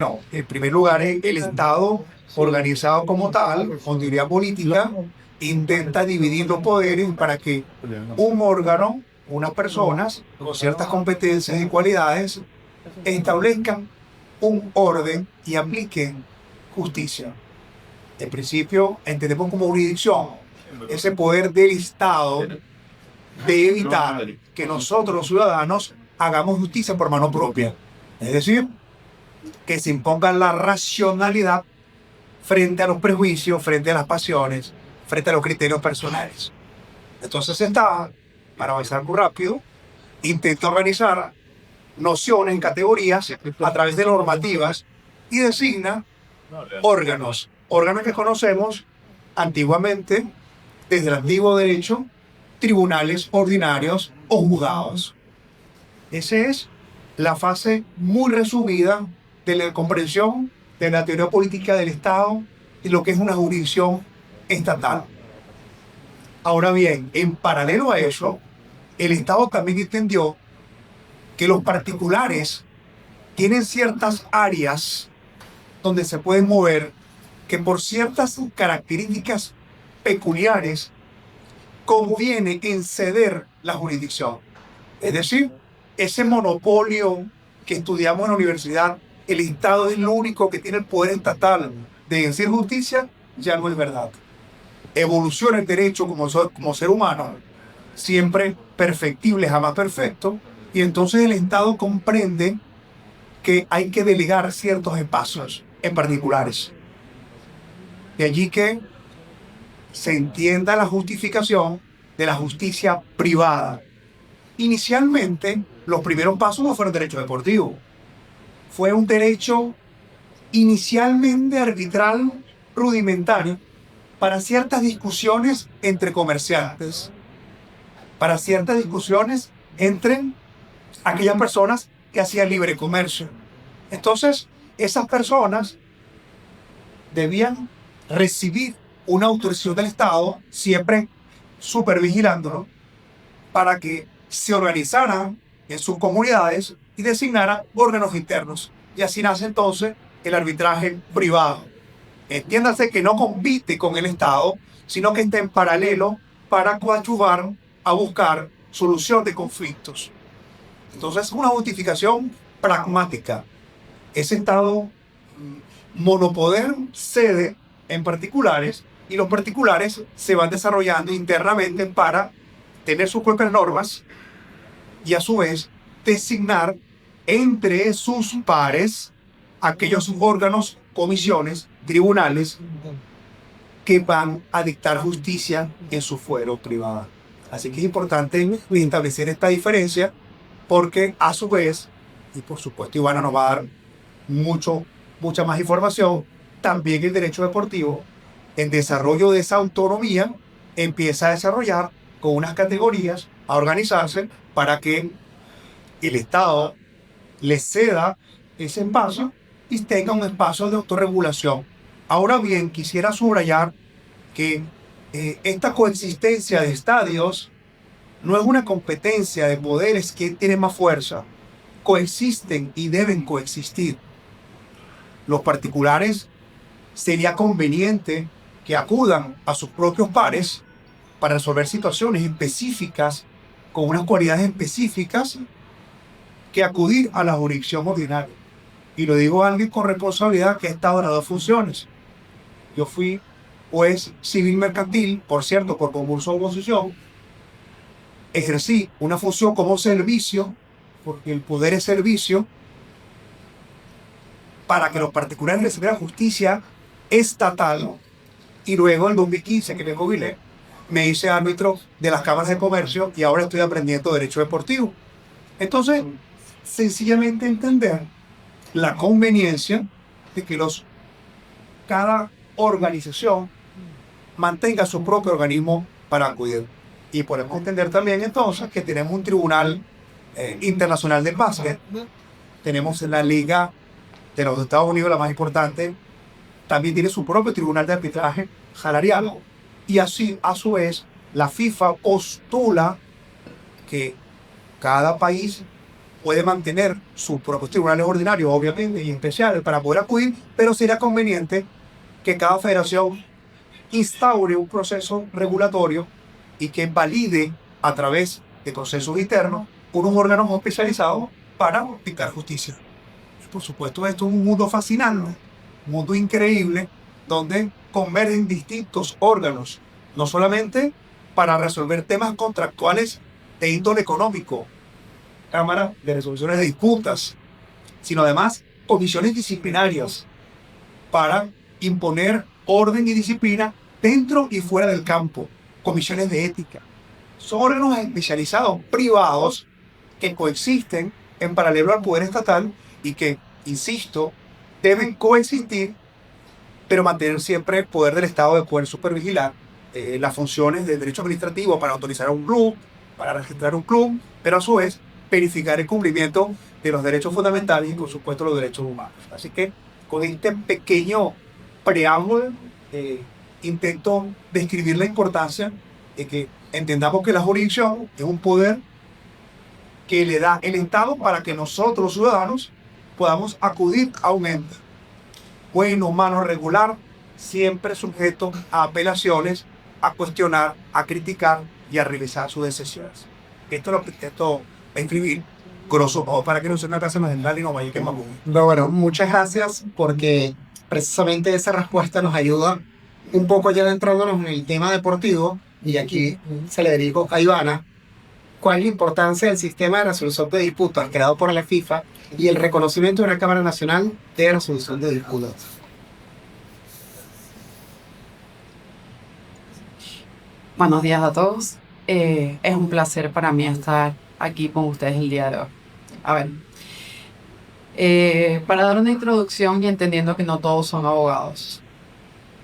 No, en primer lugar, el Estado organizado como tal, con teoría política, intenta dividir los poderes para que un órgano, unas personas con ciertas competencias y cualidades establezcan un orden y apliquen justicia. En principio, entendemos como jurisdicción ese poder del Estado de evitar que nosotros los ciudadanos hagamos justicia por mano propia. Es decir, que se imponga la racionalidad frente a los prejuicios, frente a las pasiones, frente a los criterios personales. Entonces está, para avanzar muy rápido, intenta organizar nociones en categorías a través de normativas y designa órganos que conocemos antiguamente, desde el antiguo derecho, tribunales ordinarios o juzgados. Esa es la fase muy resumida de la comprensión de la teoría política del Estado y lo que es una jurisdicción estatal. Ahora bien, en paralelo a eso, el Estado también entendió que los particulares tienen ciertas áreas donde se pueden mover que por ciertas características peculiares conviene en ceder la jurisdicción. Es decir, ese monopolio que estudiamos en la universidad, el Estado es lo único que tiene el poder estatal de decir justicia, ya no es verdad. Evoluciona el derecho como ser humano, siempre perfectible, jamás perfecto, y entonces el Estado comprende que hay que delegar ciertos espacios en particulares. De allí que se entienda la justificación de la justicia privada. Inicialmente, los primeros pasos no fueron derecho deportivo. Fue un derecho inicialmente arbitral, rudimentario, para ciertas discusiones entre comerciantes, para ciertas discusiones entre aquellas personas que hacían libre comercio. Entonces, esas personas debían recibir una autorización del Estado, siempre supervigilándolo, para que se organizaran en sus comunidades y designaran órganos internos. Y así nace entonces el arbitraje privado. Entiéndase que no compite con el Estado, sino que está en paralelo para coadyuvar a buscar solución de conflictos. Entonces es una justificación pragmática. Ese Estado monopoder cede en particulares y los particulares se van desarrollando internamente para tener sus propias normas y a su vez designar entre sus pares aquellos órganos, comisiones, tribunales que van a dictar justicia en su fuero privado. Así que es importante establecer esta diferencia porque a su vez, y por supuesto Ivana nos va a dar mucha más información, también el derecho deportivo, en desarrollo de esa autonomía, empieza a desarrollar con unas categorías, a organizarse para que el Estado le ceda ese espacio y tenga un espacio de autorregulación. Ahora bien, quisiera subrayar que esta coexistencia de estadios no es una competencia de poderes que tienen más fuerza. Coexisten y deben coexistir. Los particulares sería conveniente que acudan a sus propios pares para resolver situaciones específicas con unas cualidades específicas que acudir a la jurisdicción ordinaria. Y lo digo a alguien con responsabilidad que ha estado en las dos funciones. Yo fui juez civil mercantil, por cierto, por concurso de oposición. Ejercí una función como servicio, porque el poder es servicio, para que los particulares recibieran justicia estatal. Y luego en 2015, que me jubilé, me hice árbitro de las cámaras de comercio y ahora estoy aprendiendo derecho deportivo. Entonces, sencillamente entender la conveniencia de que cada organización mantenga su propio organismo para acudir. Y podemos entender también entonces que tenemos un tribunal internacional del básquet, tenemos la Liga de los Estados Unidos, la más importante, también tiene su propio tribunal de arbitraje salarial, y así a su vez la FIFA postula que cada país puede mantener sus propios tribunales ordinarios, obviamente, y especiales para poder acudir, pero sería conveniente que cada federación instaure un proceso regulatorio y que valide a través de procesos internos unos órganos especializados para dictar justicia. Por supuesto, esto es un mundo fascinante, un mundo increíble, donde convergen distintos órganos, no solamente para resolver temas contractuales de índole económico, Cámara de Resoluciones de Disputas, sino además comisiones disciplinarias para imponer orden y disciplina dentro y fuera del campo, comisiones de ética. Son órganos especializados, privados, que coexisten en paralelo al poder estatal y que, insisto, deben coexistir, pero mantener siempre el poder del Estado de poder supervigilar las funciones del derecho administrativo para autorizar a un club, para registrar un club, pero a su vez verificar el cumplimiento de los derechos fundamentales y, por supuesto, los derechos humanos. Así que, con este pequeño preámbulo, intento describir la importancia de que entendamos que la jurisdicción es un poder que le da el Estado para que nosotros, los ciudadanos, podamos acudir a un ente bueno, malo, regular, siempre sujeto a apelaciones, a cuestionar, a criticar y a revisar sus decisiones. Esto lo intento escribir grosso modo para que no sea una clase magistral y no vaya a quemar. No, bueno, muchas gracias porque precisamente esa respuesta nos ayuda un poco ya adentrándonos en el tema deportivo, y aquí se le dirijo a Ivana. ¿Cuál es la importancia del sistema de resolución de disputas creado por la FIFA y el reconocimiento de una Cámara Nacional de Resolución de Disputas? Buenos días a todos. Es un placer para mí estar aquí con ustedes el día de hoy. A ver, para dar una introducción y entendiendo que no todos son abogados.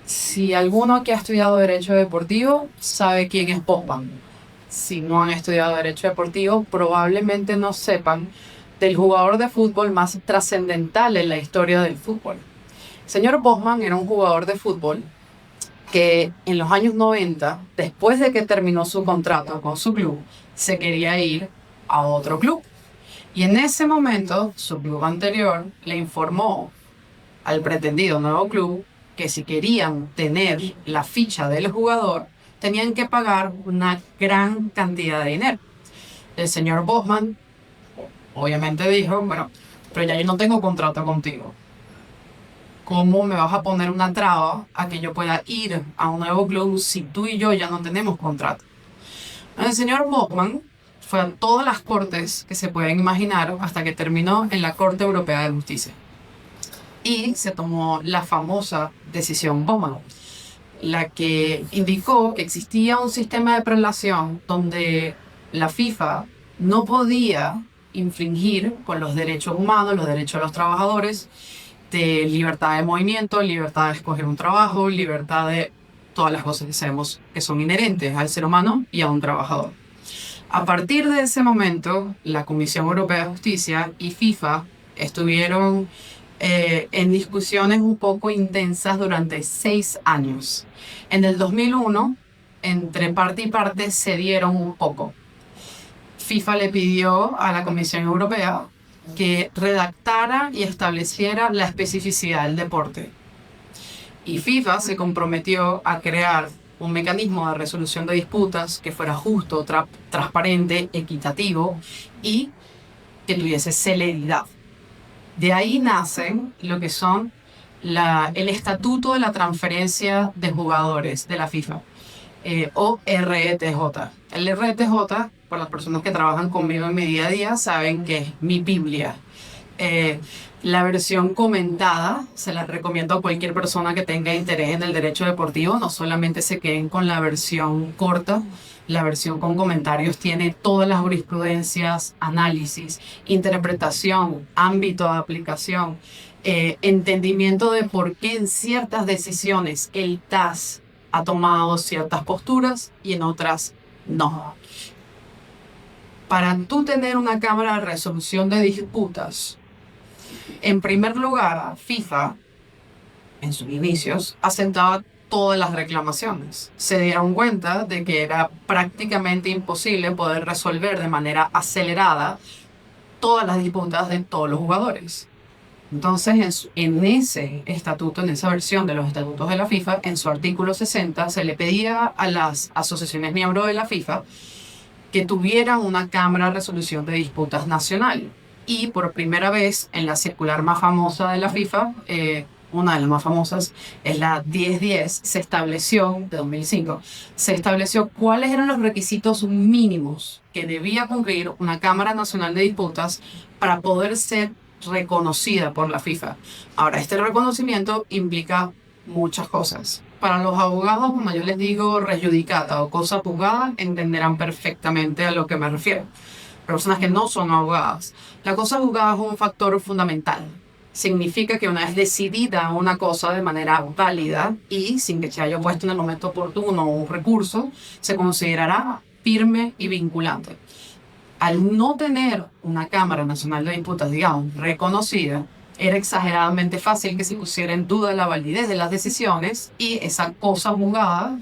Si alguno que ha estudiado Derecho Deportivo sabe quién es Postman. Si no han estudiado Derecho Deportivo, probablemente no sepan del jugador de fútbol más trascendental en la historia del fútbol. El señor Bosman era un jugador de fútbol que en los años 90, después de que terminó su contrato con su club, se quería ir a otro club. Y en ese momento, su club anterior le informó al pretendido nuevo club que si querían tener la ficha del jugador, tenían que pagar una gran cantidad de dinero. El señor Bosman obviamente dijo, bueno, pero ya yo no tengo contrato contigo. ¿Cómo me vas a poner una traba a que yo pueda ir a un nuevo club si tú y yo ya no tenemos contrato? El señor Bosman fue a todas las cortes que se pueden imaginar hasta que terminó en la Corte Europea de Justicia. Y se tomó la famosa decisión Bosman, la que indicó que existía un sistema de prelación donde la FIFA no podía infringir con los derechos humanos, los derechos de los trabajadores, de libertad de movimiento, libertad de escoger un trabajo, libertad de todas las cosas que sabemos que son inherentes al ser humano y a un trabajador. A partir de ese momento, la Comisión Europea de Justicia y FIFA estuvieron en discusiones un poco intensas durante 6 años. En el 2001, entre parte y parte, cedieron un poco. FIFA le pidió a la Comisión Europea que redactara y estableciera la especificidad del deporte. Y FIFA se comprometió a crear un mecanismo de resolución de disputas que fuera justo, transparente, equitativo y que tuviese celeridad. De ahí nacen lo que son el Estatuto de la Transferencia de Jugadores de la FIFA, o RETJ. El RETJ, por las personas que trabajan conmigo en mi día a día, saben que es mi Biblia. La versión comentada se la recomiendo a cualquier persona que tenga interés en el derecho deportivo. No solamente se queden con la versión corta, la versión con comentarios tiene todas las jurisprudencias, análisis, interpretación, ámbito de aplicación, entendimiento de por qué en ciertas decisiones el TAS ha tomado ciertas posturas y en otras no. Para tú tener una cámara de resolución de disputas, en primer lugar, FIFA, en sus inicios, asentaba todas las reclamaciones. Se dieron cuenta de que era prácticamente imposible poder resolver de manera acelerada todas las disputas de todos los jugadores. Entonces, en ese estatuto, en esa versión de los estatutos de la FIFA, en su artículo 60, se le pedía a las asociaciones miembros de la FIFA que tuvieran una cámara de resolución de disputas nacional. Y por primera vez, en la circular más famosa de la FIFA, una de las más famosas, es la 1010, se estableció, de 2005, se estableció cuáles eran los requisitos mínimos que debía cumplir una Cámara Nacional de Disputas para poder ser reconocida por la FIFA. Ahora, este reconocimiento implica muchas cosas. Para los abogados, como yo les digo, res judicata o cosa juzgada, entenderán perfectamente a lo que me refiero. Personas que no son abogadas. La cosa juzgada es un factor fundamental. Significa que una vez decidida una cosa de manera válida y sin que se haya puesto en el momento oportuno un recurso, se considerará firme y vinculante. Al no tener una Cámara Nacional de Disputas, digamos, reconocida, era exageradamente fácil que se pusiera en duda la validez de las decisiones y esa cosa juzgada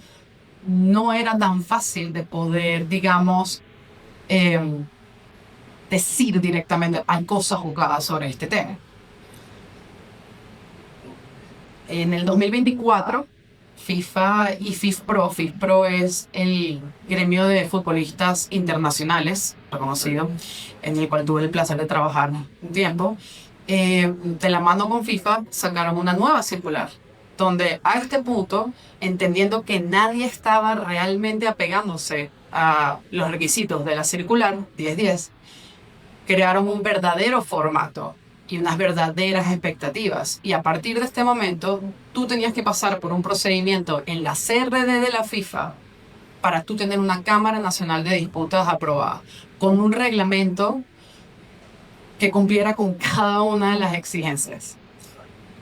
no era tan fácil de poder, digamos, decir directamente hay cosas juzgadas sobre este tema. En el 2024, FIFA y FIFPro es el gremio de futbolistas internacionales reconocido, en el cual tuve el placer de trabajar un tiempo. De la mano con FIFA sacaron una nueva circular, donde a este punto, entendiendo que nadie estaba realmente apegándose a los requisitos de la circular 1010, crearon un verdadero formato y unas verdaderas expectativas. Y a partir de este momento, tú tenías que pasar por un procedimiento en la CRD de la FIFA para tú tener una Cámara Nacional de Disputas aprobada, con un reglamento que cumpliera con cada una de las exigencias.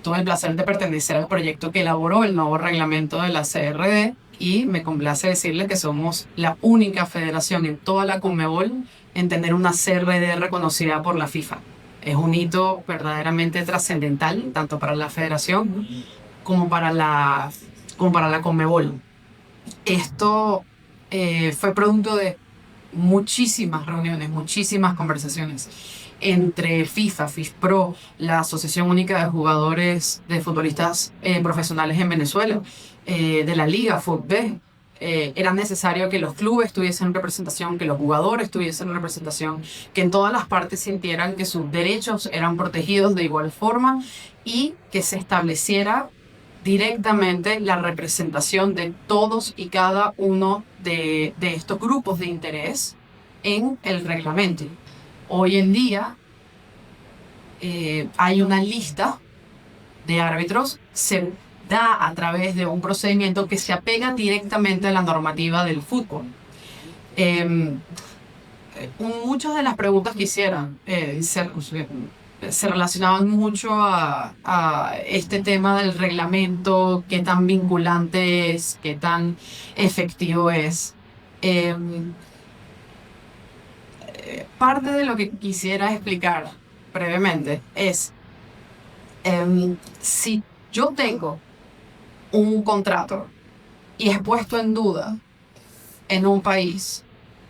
Tuve el placer de pertenecer al proyecto que elaboró el nuevo reglamento de la CRD y me complace decirle que somos la única federación en toda la Conmebol en tener una CRD reconocida por la FIFA. Es un hito verdaderamente trascendental, tanto para la federación como para la Conmebol. Esto fue producto de muchísimas reuniones, muchísimas conversaciones entre FIFA, FIFPro, la Asociación Única de Jugadores de Futbolistas Profesionales en Venezuela, de la Liga FUTB. Era necesario que los clubes tuviesen representación, que los jugadores tuviesen representación, que en todas las partes sintieran que sus derechos eran protegidos de igual forma y que se estableciera directamente la representación de todos y cada uno de estos grupos de interés en el reglamento. Hoy en día hay una lista de árbitros, se da a través de un procedimiento que se apega directamente a la normativa del fútbol. Muchas de las preguntas que hicieron se relacionaban mucho a este tema del reglamento, qué tan vinculante es, qué tan efectivo es. Parte de lo que quisiera explicar brevemente es, si yo tengo un contrato y es puesto en duda en un país,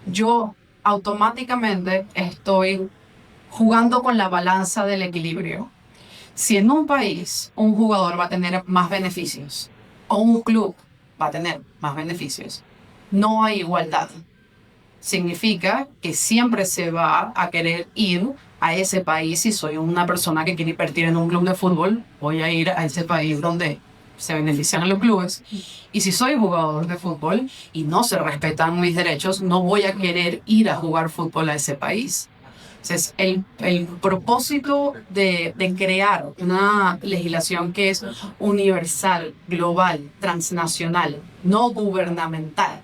yo automáticamente estoy jugando con la balanza del equilibrio. Si en un país un jugador va a tener más beneficios o un club va a tener más beneficios, no hay igualdad. Significa que siempre se va a querer ir a ese país. Si soy una persona que quiere invertir en un club de fútbol, voy a ir a ese país donde se benefician a los clubes. Y si soy jugador de fútbol y no se respetan mis derechos, no voy a querer ir a jugar fútbol a ese país. Entonces, el propósito de crear una legislación que es universal, global, transnacional, no gubernamental,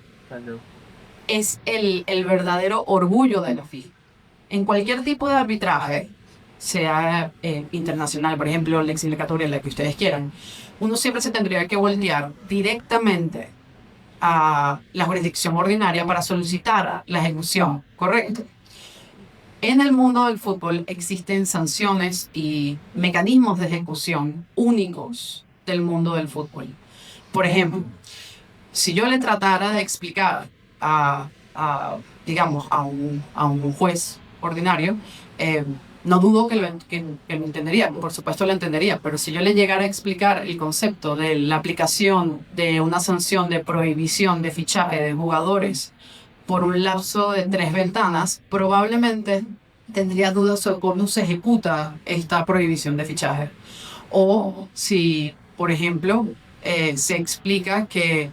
es el verdadero orgullo de la FIFA. En cualquier tipo de arbitraje, sea internacional, por ejemplo, la exiliatoria, la que ustedes quieran, uno siempre se tendría que voltear directamente a la jurisdicción ordinaria para solicitar la ejecución, ¿correcto? En el mundo del fútbol existen sanciones y mecanismos de ejecución únicos del mundo del fútbol. Por ejemplo, si yo le tratara de explicar digamos, a un juez ordinario no dudo que lo entendería, por supuesto lo entendería, pero si yo le llegara a explicar el concepto de la aplicación de una sanción de prohibición de fichaje de jugadores por un lapso de 3 ventanas, probablemente tendría dudas sobre cómo se ejecuta esta prohibición de fichaje. O si, por ejemplo, se explica que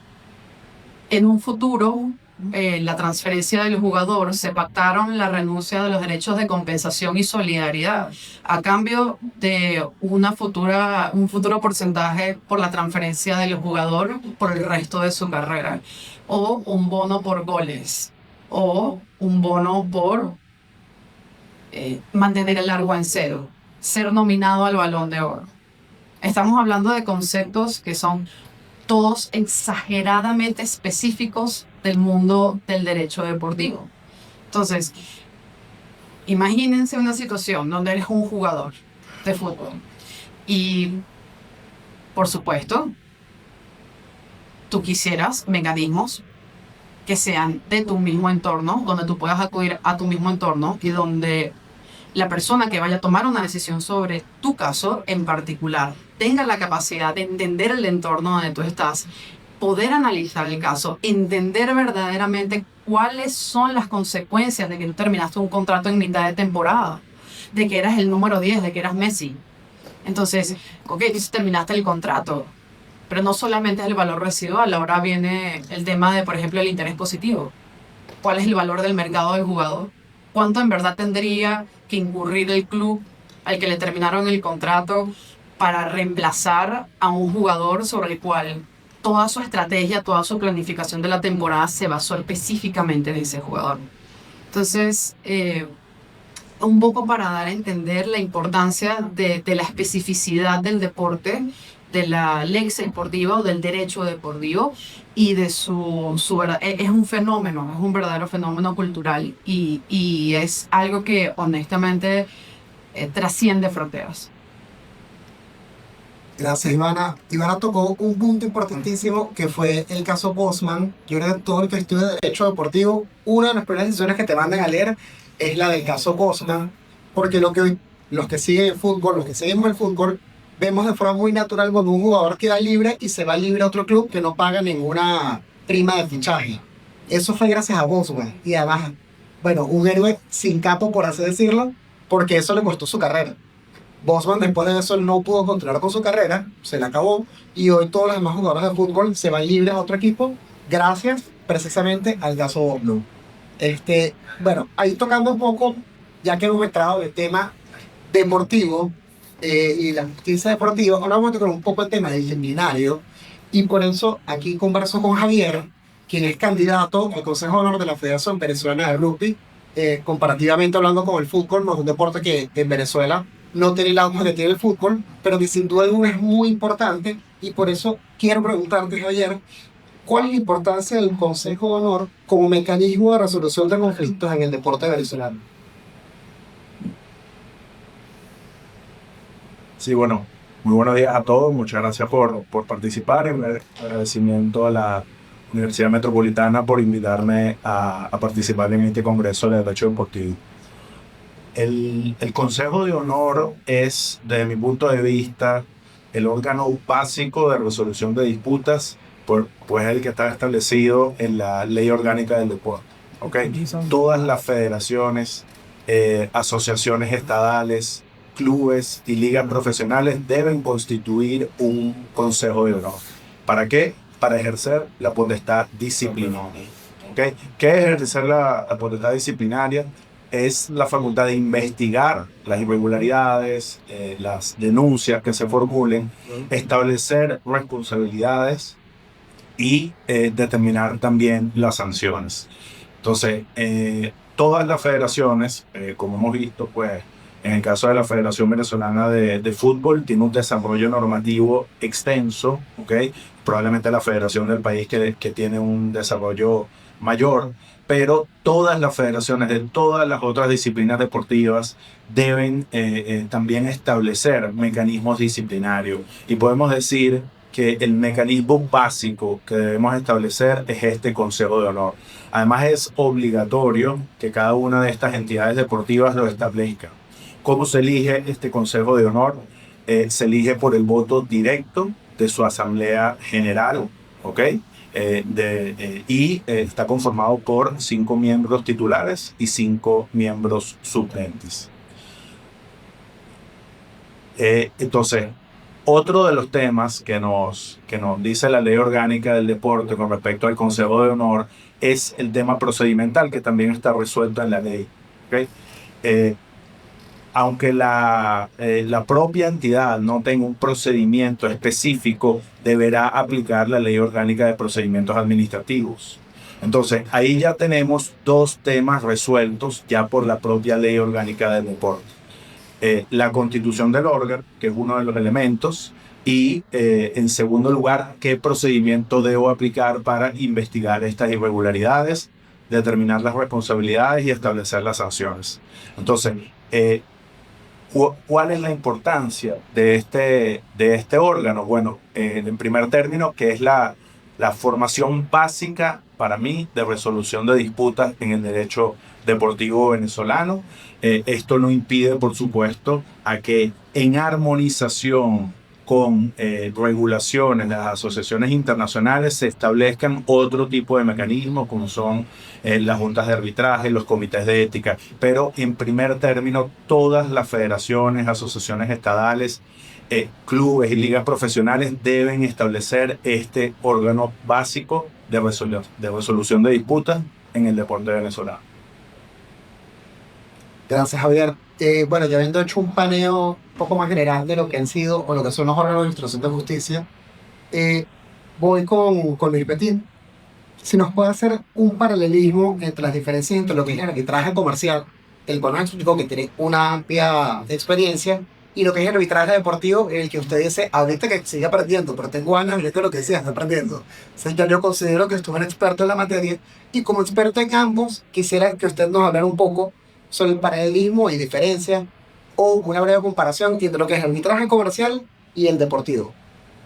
en un futuro la transferencia del jugador se pactaron la renuncia de los derechos de compensación y solidaridad a cambio de un futuro porcentaje por la transferencia del jugador por el resto de su carrera, o un bono por goles, o un bono por mantener el largo en cero, ser nominado al Balón de Oro. Estamos hablando de conceptos que son todos exageradamente específicos del mundo del derecho deportivo. Entonces, imagínense una situación donde eres un jugador de fútbol y, por supuesto, tú quisieras mecanismos que sean de tu mismo entorno, donde tú puedas acudir a tu mismo entorno y donde la persona que vaya a tomar una decisión sobre tu caso en particular tenga la capacidad de entender el entorno donde tú estás, poder analizar el caso, entender verdaderamente cuáles son las consecuencias de que tú terminaste un contrato en mitad de temporada, de que eras el número 10, de que eras Messi. Entonces, ok, tú terminaste el contrato, pero no solamente es el valor residual, ahora viene el tema de, por ejemplo, el interés positivo. ¿Cuál es el valor del mercado del jugador? ¿Cuánto en verdad tendría que incurrir el club al que le terminaron el contrato para reemplazar a un jugador sobre el cual toda su estrategia, toda su planificación de la temporada se basó específicamente en ese jugador? Entonces, un poco para dar a entender la importancia de la especificidad del deporte, de la lex deportiva o del derecho deportivo y de su verdad. Es un fenómeno, es un verdadero fenómeno cultural y es algo que honestamente trasciende fronteras. Gracias, Ivana. Ivana tocó un punto importantísimo que fue el caso Bosman. Yo creo que todo el que estudia Derecho Deportivo, una de las primeras decisiones que te mandan a leer es la del caso Bosman, porque los que siguen el fútbol, los que seguimos el fútbol, vemos de forma muy natural cuando un jugador queda libre y se va libre a otro club que no paga ninguna prima de fichaje. Eso fue gracias a Bosman. Y además, bueno, un héroe sin capo, por así decirlo, porque eso le costó su carrera. Bosman después de eso no pudo continuar con su carrera, se le acabó, y hoy todos los demás jugadores de fútbol se van libres a otro equipo gracias precisamente al caso Bosman. Bueno, ahí tocando un poco, ya que hemos entrado en el tema deportivo y la justicia deportiva, ahora vamos a tocar un poco el tema disciplinario, y por eso aquí converso con Javier, quien es candidato al Consejo de Honor de la Federación Venezolana de Rugby, comparativamente hablando con el fútbol, no es un deporte que en Venezuela no tiene el auge que tiene el fútbol, pero que sin duda alguna es muy importante, y por eso quiero preguntarte, Javier, ¿cuál es la importancia del Consejo de Honor como mecanismo de resolución de conflictos en el deporte venezolano? Sí, bueno, muy buenos días a todos, muchas gracias por participar, y un agradecimiento a la Universidad Metropolitana por invitarme a participar en este Congreso de Derecho Deportivo. El Consejo de Honor es, desde mi punto de vista, el órgano básico de resolución de disputas, pues el que está establecido en la Ley Orgánica del Deporte. ¿Okay? Todas las federaciones, asociaciones estadales, clubes y ligas profesionales deben constituir un Consejo de Honor. ¿Para qué? Para ejercer la potestad disciplinaria. ¿Okay? ¿Qué es ejercer la potestad disciplinaria? Es la facultad de investigar las irregularidades, las denuncias que se formulen, establecer responsabilidades y determinar también las sanciones. Entonces, todas las federaciones, como hemos visto, pues en el caso de la Federación Venezolana de Fútbol, tiene un desarrollo normativo extenso, ¿okay? Probablemente la federación del país que tiene un desarrollo mayor, pero todas las federaciones de todas las otras disciplinas deportivas deben también establecer mecanismos disciplinarios. Y podemos decir que el mecanismo básico que debemos establecer es este Consejo de Honor. Además, es obligatorio que cada una de estas entidades deportivas lo establezca. ¿Cómo se elige este Consejo de Honor? Se elige por el voto directo de su Asamblea General, ¿ok? Está conformado por 5 miembros titulares y 5 miembros suplentes. Entonces, otro de los temas que nos dice la ley orgánica del deporte con respecto al Consejo de Honor es el tema procedimental, que también está resuelto en la ley. ¿Okay? Aunque la propia entidad no tenga un procedimiento específico, deberá aplicar la ley orgánica de procedimientos administrativos. Entonces, ahí ya tenemos 2 temas resueltos ya por la propia ley orgánica del deporte. La constitución del órgano, que es uno de los elementos, y en segundo lugar, qué procedimiento debo aplicar para investigar estas irregularidades, determinar las responsabilidades y establecer las sanciones. Entonces, ¿cuál es la importancia de este órgano? Bueno, en primer término, que es la formación básica para mí de resolución de disputas en el derecho deportivo venezolano. Esto no impide, por supuesto, a que en armonización con regulaciones de las asociaciones internacionales se establezcan otro tipo de mecanismos como son las juntas de arbitraje, los comités de ética, pero en primer término todas las federaciones, asociaciones estadales, clubes y ligas profesionales deben establecer este órgano básico de resolución de disputas en el deporte venezolano. Gracias, Javier. Bueno, ya habiendo hecho un paneo un poco más general de lo que han sido o lo que son los órganos de instrucción de justicia, voy con Luis Petit. Si nos puede hacer un paralelismo entre las diferencias entre lo que es el arbitraje comercial, el cual nos explicó que tiene una amplia experiencia, y lo que es el arbitraje deportivo, en el que usted dice, ahorita que sigue aprendiendo, pero tengo años, yo creo que decía, estoy aprendiendo. Entonces ya yo considero que estuve un experto en la materia, y como experto en ambos, quisiera que usted nos hablara un poco sobre el paralelismo y diferencia, o una breve comparación entre lo que es el arbitraje comercial y el deportivo.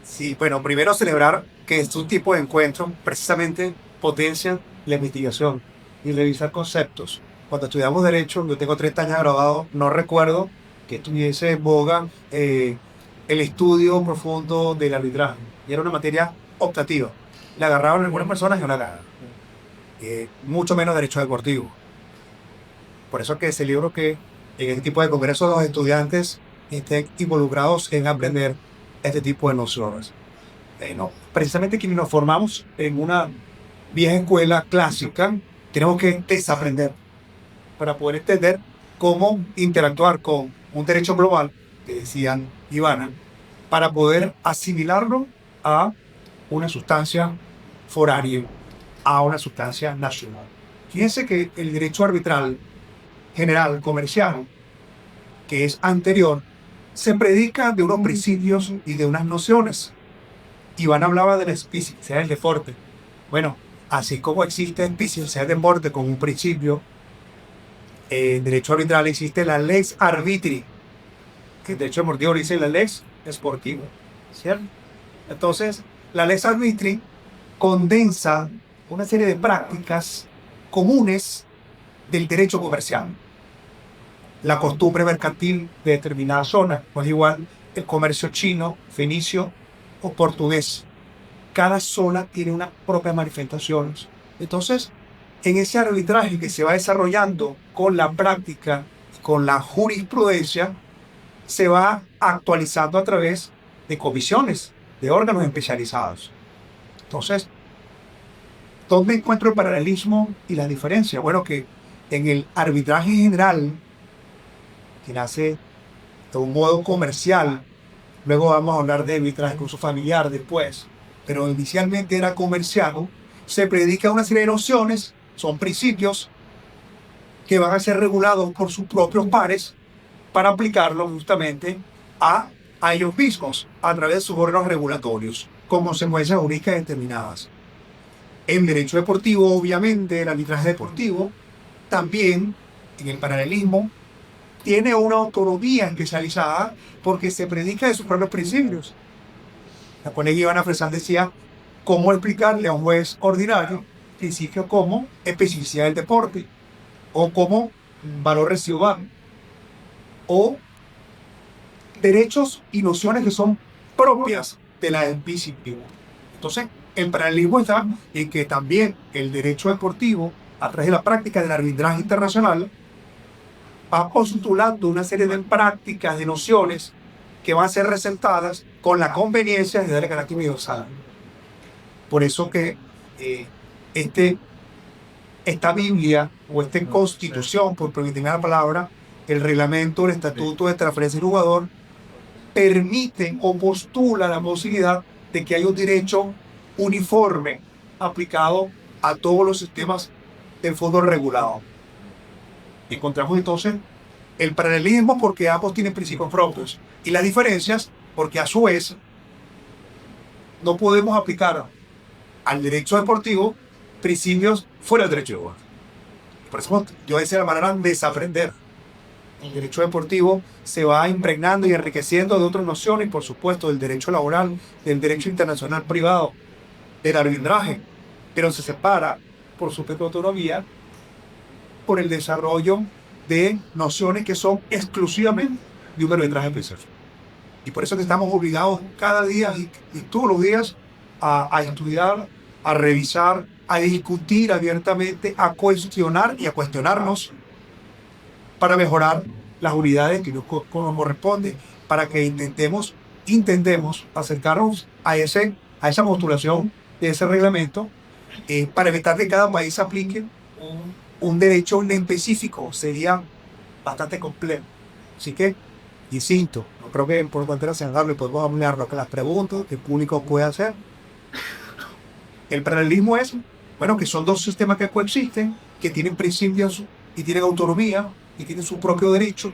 Sí, bueno, primero celebrar que estos tipos de encuentros precisamente potencian la investigación y revisar conceptos. Cuando estudiamos Derecho, yo tengo 30 años graduado, no recuerdo que estuviese en boga el estudio profundo del arbitraje. Y era una materia optativa. La agarraban algunas personas y no la agarraban. Mucho menos derecho deportivo. Por eso que celebro que en este tipo de congresos los estudiantes estén involucrados en aprender este tipo de nociones. Precisamente quienes nos formamos en una vieja escuela clásica, tenemos que desaprender para poder entender cómo interactuar con un derecho global, que decían Ivana, para poder asimilarlo a una sustancia foránea, a una sustancia nacional. Fíjense que el derecho arbitral general, comercial, que es anterior, se predica de unos principios y de unas nociones. Iván hablaba de la especificidad del deporte. Bueno, así como existe especificidad del deporte con un principio, en derecho arbitral existe la lex arbitri, que de hecho deportivo dice la lex sportiva, ¿cierto? Entonces, la lex arbitri condensa una serie de prácticas comunes del derecho comercial. La costumbre mercantil de determinada zona, pues igual el comercio chino, fenicio o portugués. Cada zona tiene unas propias manifestaciones. Entonces, en ese arbitraje que se va desarrollando con la práctica, con la jurisprudencia, se va actualizando a través de comisiones, de órganos especializados. Entonces, ¿dónde encuentro el paralelismo y la diferencia? Bueno, que en el arbitraje general, que nace de un modo comercial, luego vamos a hablar de arbitraje con su familiar después, pero inicialmente era comercial, se predica una serie de nociones, son principios que van a ser regulados por sus propios pares para aplicarlos justamente a ellos mismos a través de sus órganos regulatorios, con consecuencias jurídicas determinadas. En derecho deportivo, obviamente, el arbitraje deportivo también, en el paralelismo, tiene una autonomía especializada porque se predica de sus propios principios. La colega Ivana Fresán decía cómo explicarle a un juez ordinario principios como especificidad del deporte, o como valor residual, o derechos y nociones que son propias de la disciplina. Entonces, el paralelismo está en que también el derecho deportivo, a través de la práctica del arbitraje internacional, va postulando una serie de prácticas, de nociones que van a ser resaltadas con la conveniencia de darle carácter universal. Por eso que esta Biblia o esta Constitución, por permitirme la palabra, el reglamento, el estatuto de transferencia del jugador, permite o postula la posibilidad de que haya un derecho uniforme aplicado a todos los sistemas del fútbol regulado. Encontramos entonces el paralelismo porque ambos tienen principios propios y las diferencias porque a su vez no podemos aplicar al derecho deportivo principios fuera del derecho de juego. Por eso yo decía la manera de desaprender. El derecho deportivo se va impregnando y enriqueciendo de otras nociones, por supuesto, del derecho laboral, del derecho internacional privado, del arbitraje, pero se separa por su propia autonomía por el desarrollo de nociones que son exclusivamente de un arbitraje específico. Y por eso que estamos obligados cada día y todos los días a estudiar, a revisar, a discutir abiertamente, a cuestionar y a cuestionarnos para mejorar las unidades que nos corresponde, para que intentemos acercarnos a esa postulación de ese reglamento, para evitar que cada país aplique un derecho en específico. Sería bastante complejo. Así que, insisto, no creo que por cuanto sea darle, podemos hablar lo que las preguntas que el público puede hacer. El paralelismo es, bueno, que son dos sistemas que coexisten, que tienen principios y tienen autonomía, y tienen su propio derecho,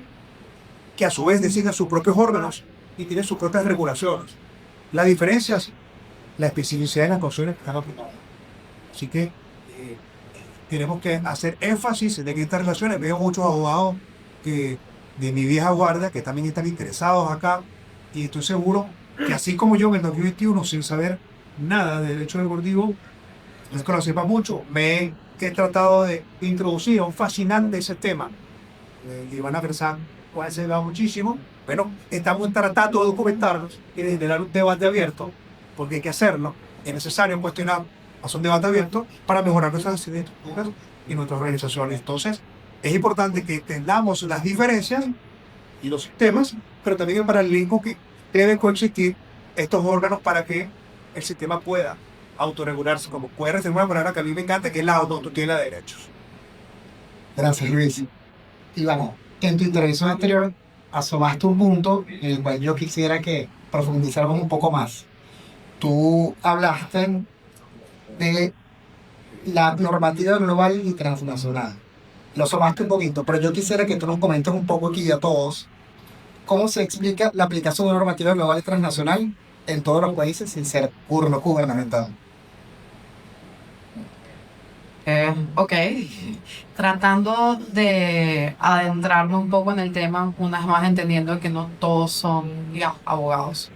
que a su vez designan sus propios órganos y tienen sus propias regulaciones. La diferencia es la especificidad de las condiciones que están aplicadas. Así que tenemos que hacer énfasis en estas relaciones. Veo muchos abogados de mi vieja guardia que también están interesados acá, y estoy seguro que así como yo en el 2021, sin saber nada de derecho deportivo, no es que lo sepa mucho, he tratado de introducir a un fascinante ese tema. Ivana Fresán, cual se va muchísimo. Bueno, estamos tratando de documentarnos y de generar un debate abierto, porque hay que hacerlo. Es necesario cuestionar, hacer un debate abierto para mejorar nuestras estructuras y nuestras organizaciones. Entonces, es importante que entendamos las diferencias y los sistemas, pero también el paralelismo que deben coexistir estos órganos para que el sistema pueda autorregularse, como puede ser una palabra que a mí me encanta, que es la autotutela de derechos. Gracias, Luis. Iván, en tu intervención anterior asomaste un punto en el cual yo quisiera que profundizáramos un poco más. Tú hablaste de la normativa global y transnacional. Lo asomaste un poquito, pero yo quisiera que tú nos comentes un poco aquí a todos cómo se explica la aplicación de normativa global y transnacional en todos los países sin ser gubernamental. Ok, tratando de adentrarme un poco en el tema, una vez más entendiendo que no todos son, digamos, abogados.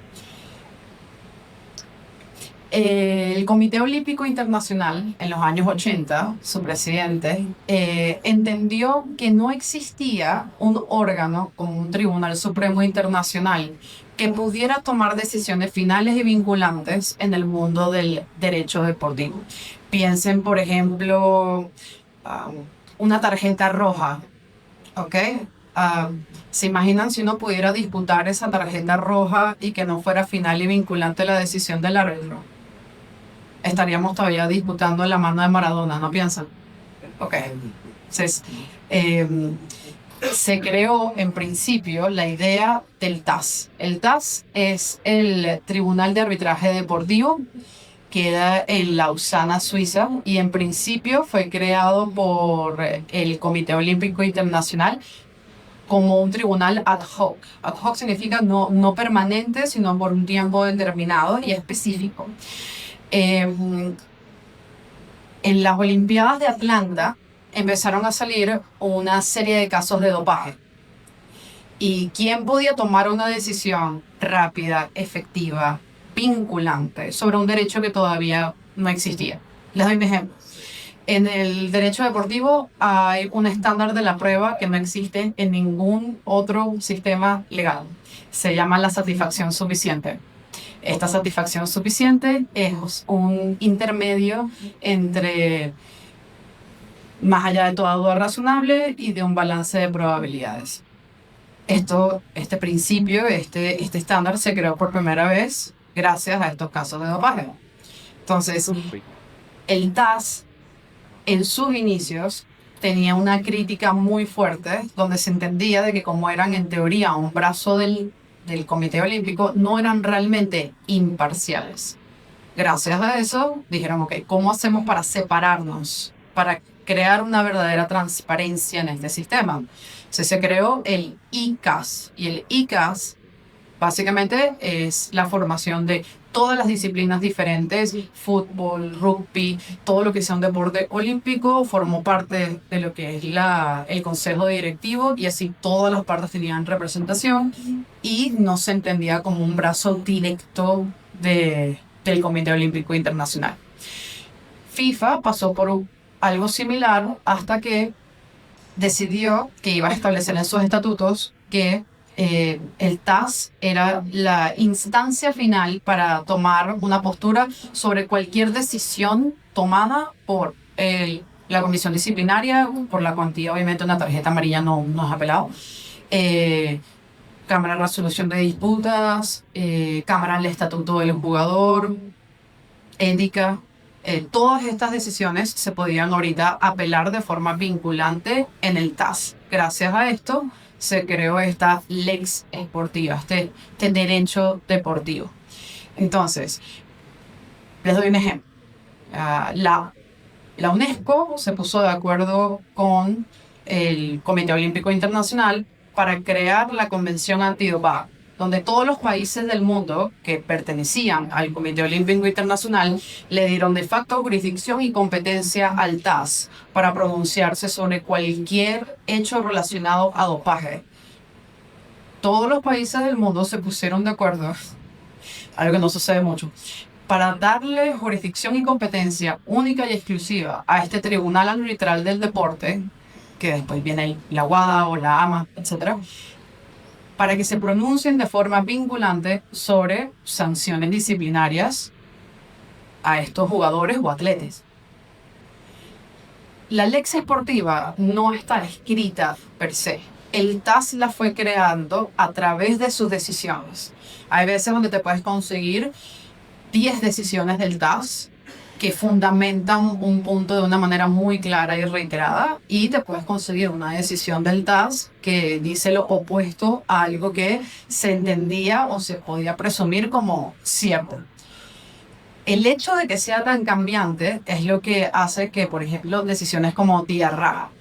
El Comité Olímpico Internacional, en los años 80, su presidente, entendió que no existía un órgano como un Tribunal Supremo Internacional que pudiera tomar decisiones finales y vinculantes en el mundo del derecho deportivo. Piensen, por ejemplo, una tarjeta roja, ¿ok? ¿Se imaginan si uno pudiera disputar esa tarjeta roja y que no fuera final y vinculante la decisión del árbitro? Estaríamos todavía disputando la mano de Maradona, ¿no piensan? Ok. Entonces, se creó en principio la idea del TAS. El TAS es el Tribunal de Arbitraje Deportivo, queda en Lausana, Suiza, y en principio fue creado por el Comité Olímpico Internacional como un tribunal ad hoc. Ad hoc significa no permanente, sino por un tiempo determinado y específico. En las Olimpiadas de Atlanta empezaron a salir una serie de casos de dopaje. ¿Y quién podía tomar una decisión rápida, efectiva, vinculante sobre un derecho que todavía no existía. Les doy un ejemplo. En el derecho deportivo hay un estándar de la prueba que no existe en ningún otro sistema legal. Se llama la satisfacción suficiente. Esta satisfacción suficiente es un intermedio entre más allá de toda duda razonable y de un balance de probabilidades. Este principio, este estándar se creó por primera vez gracias a estos casos de dopaje. Entonces, el TAS en sus inicios tenía una crítica muy fuerte donde se entendía de que como eran en teoría un brazo del Comité Olímpico, no eran realmente imparciales. Gracias a eso dijeron, ok, ¿cómo hacemos para separarnos? Para crear una verdadera transparencia en este sistema. Entonces se creó el ICAS y el ICAS básicamente es la formación de todas las disciplinas diferentes, fútbol, rugby, todo lo que sea un deporte olímpico formó parte de lo que es el consejo directivo y así todas las partes tenían representación y no se entendía como un brazo directo del Comité Olímpico Internacional. FIFA pasó por algo similar hasta que decidió que iba a establecer en sus estatutos que el TAS era la instancia final para tomar una postura sobre cualquier decisión tomada por la comisión disciplinaria, por la cuantía, obviamente una tarjeta amarilla no es apelado, cámara de resolución de disputas, cámara del estatuto del jugador, ética. Todas estas decisiones se podían ahorita apelar de forma vinculante en el TAS. Gracias a esto se creó esta lex esportiva, este derecho deportivo. Entonces, les doy un ejemplo. La UNESCO se puso de acuerdo con el Comité Olímpico Internacional para crear la Convención Antidopaje, donde todos los países del mundo que pertenecían al Comité Olímpico Internacional le dieron de facto jurisdicción y competencia al TAS para pronunciarse sobre cualquier hecho relacionado a dopaje. Todos los países del mundo se pusieron de acuerdo, algo que no sucede mucho, para darle jurisdicción y competencia única y exclusiva a este tribunal arbitral del deporte, que después viene la WADA o la AMA, etc., para que se pronuncien de forma vinculante sobre sanciones disciplinarias a estos jugadores o atletas. La lex esportiva no está escrita per se. El TAS la fue creando a través de sus decisiones. Hay veces donde te puedes conseguir 10 decisiones del TAS que fundamentan un punto de una manera muy clara y reiterada, y te puedes conseguir una decisión del TAS que dice lo opuesto a algo que se entendía o se podía presumir como cierto. El hecho de que sea tan cambiante es lo que hace que, por ejemplo, decisiones como Diarra,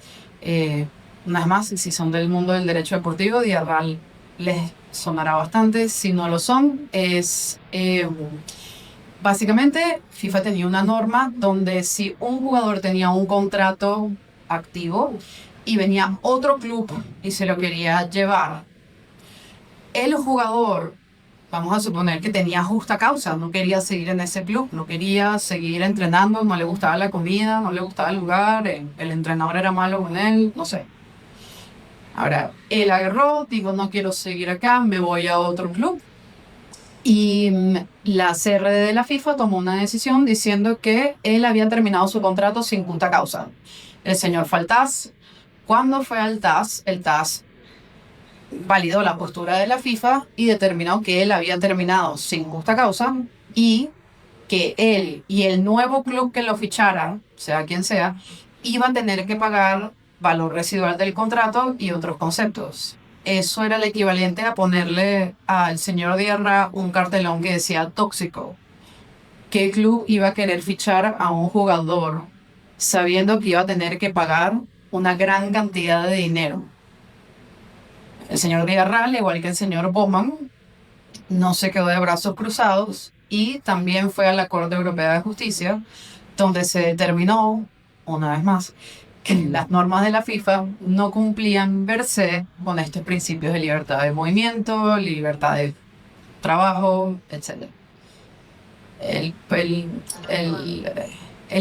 una vez más, si son del mundo del derecho deportivo, Diarra les sonará bastante. Si no lo son, es... básicamente, FIFA tenía una norma donde si un jugador tenía un contrato activo y venía otro club y se lo quería llevar, el jugador, vamos a suponer que tenía justa causa, no quería seguir en ese club, no quería seguir entrenando, no le gustaba la comida, no le gustaba el lugar, el entrenador era malo con él, no sé. Ahora, él agarró, digo, no quiero seguir acá, me voy a otro club. Y la CRD de la FIFA tomó una decisión diciendo que él había terminado su contrato sin justa causa. El señor fue al TAS. Cuando fue al TAS, el TAS validó la postura de la FIFA y determinó que él había terminado sin justa causa y que él y el nuevo club que lo fichara, sea quien sea, iban a tener que pagar valor residual del contrato y otros conceptos. Eso era el equivalente a ponerle al señor Diarra un cartelón que decía tóxico. ¿Qué club iba a querer fichar a un jugador sabiendo que iba a tener que pagar una gran cantidad de dinero? El señor Diarra, al igual que el señor Bowman, no se quedó de brazos cruzados y también fue a la Corte Europea de Justicia, donde se determinó, una vez más, que las normas de la FIFA no cumplían per se con estos principios de libertad de movimiento, libertad de trabajo, etc. el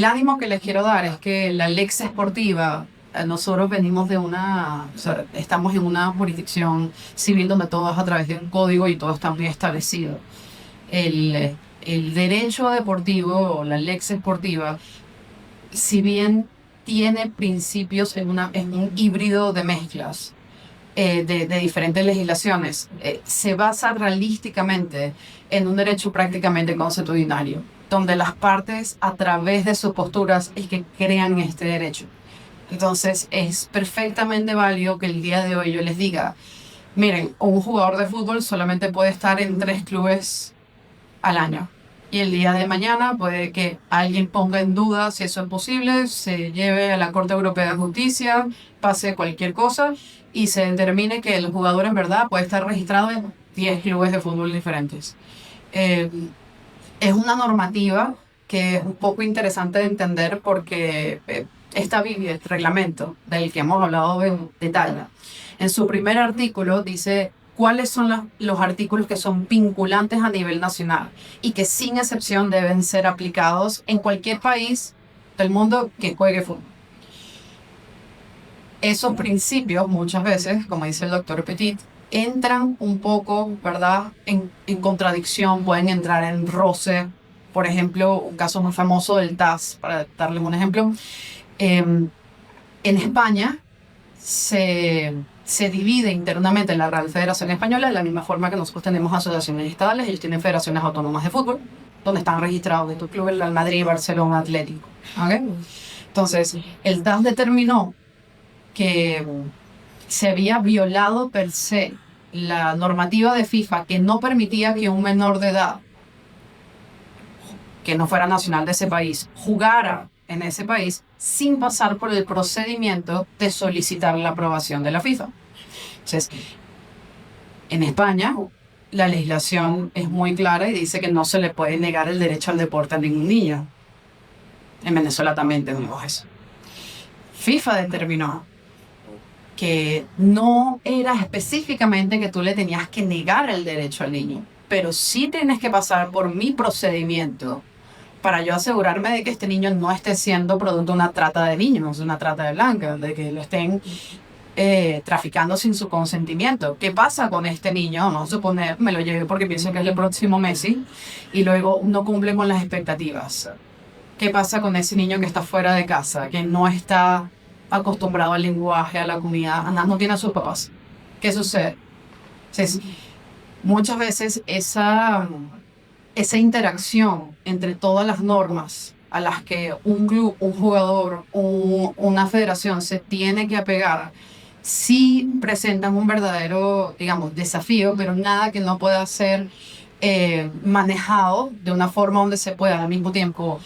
ánimo que les quiero dar es que la Lex Esportiva, nosotros venimos de o sea, estamos en una jurisdicción civil donde todo es a través de un código y todo está muy establecido. El derecho deportivo, o la Lex Esportiva, si bien tiene principios en un híbrido de mezclas de diferentes legislaciones, se basa realísticamente en un derecho prácticamente consuetudinario, donde las partes, a través de sus posturas, es que crean este derecho. Entonces, es perfectamente válido que el día de hoy yo les diga, miren, un jugador de fútbol solamente puede estar en 3 clubes al año. Y el día de mañana puede que alguien ponga en duda si eso es posible, se lleve a la Corte Europea de Justicia, pase cualquier cosa y se determine que el jugador en verdad puede estar registrado en 10 clubes de fútbol diferentes. Es una normativa que es un poco interesante de entender porque esta Biblia, el reglamento del que hemos hablado en detalle, en su primer artículo dice cuáles son los artículos que son vinculantes a nivel nacional y que sin excepción deben ser aplicados en cualquier país del mundo que juegue fútbol. Esos principios muchas veces, como dice el doctor Petit, entran un poco, ¿verdad?, en contradicción, pueden entrar en roce. Por ejemplo, un caso muy famoso del TAS, para darles un ejemplo, en España se divide internamente la Real Federación Española de la misma forma que nosotros tenemos asociaciones estadales. Ellos tienen federaciones autónomas de fútbol, donde están registrados estos clubes, el Real Madrid, Barcelona, Atlético. ¿Okay? Entonces, el TAS determinó que se había violado per se la normativa de FIFA que no permitía que un menor de edad, que no fuera nacional de ese país, jugara en ese país sin pasar por el procedimiento de solicitar la aprobación de la FIFA. Entonces, en España, la legislación es muy clara y dice que no se le puede negar el derecho al deporte a ningún niño. En Venezuela también tenemos eso. FIFA determinó que no era específicamente que tú le tenías que negar el derecho al niño, pero sí tienes que pasar por mi procedimiento para yo asegurarme de que este niño no esté siendo producto de una trata de niños, una trata de blancas, de que lo estén traficando sin su consentimiento. ¿Qué pasa con este niño? Vamos a suponer, me lo llevé porque pienso que es el próximo Messi y luego no cumple con las expectativas. ¿Qué pasa con ese niño que está fuera de casa, que no está acostumbrado al lenguaje, a la comida, no tiene a sus papás? ¿Qué sucede? Entonces, muchas veces esa interacción entre todas las normas a las que un club, un jugador, una federación se tiene que apegar, sí presentan un verdadero, digamos, desafío, pero nada que no pueda ser manejado de una forma donde se pueda al mismo tiempo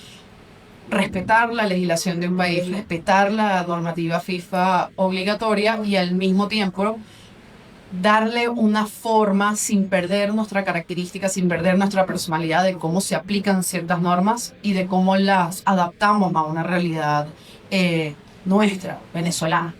respetar la legislación de un país, respetar la normativa FIFA obligatoria y al mismo tiempo darle una forma sin perder nuestra característica, sin perder nuestra personalidad de cómo se aplican ciertas normas y de cómo las adaptamos a una realidad nuestra, venezolana.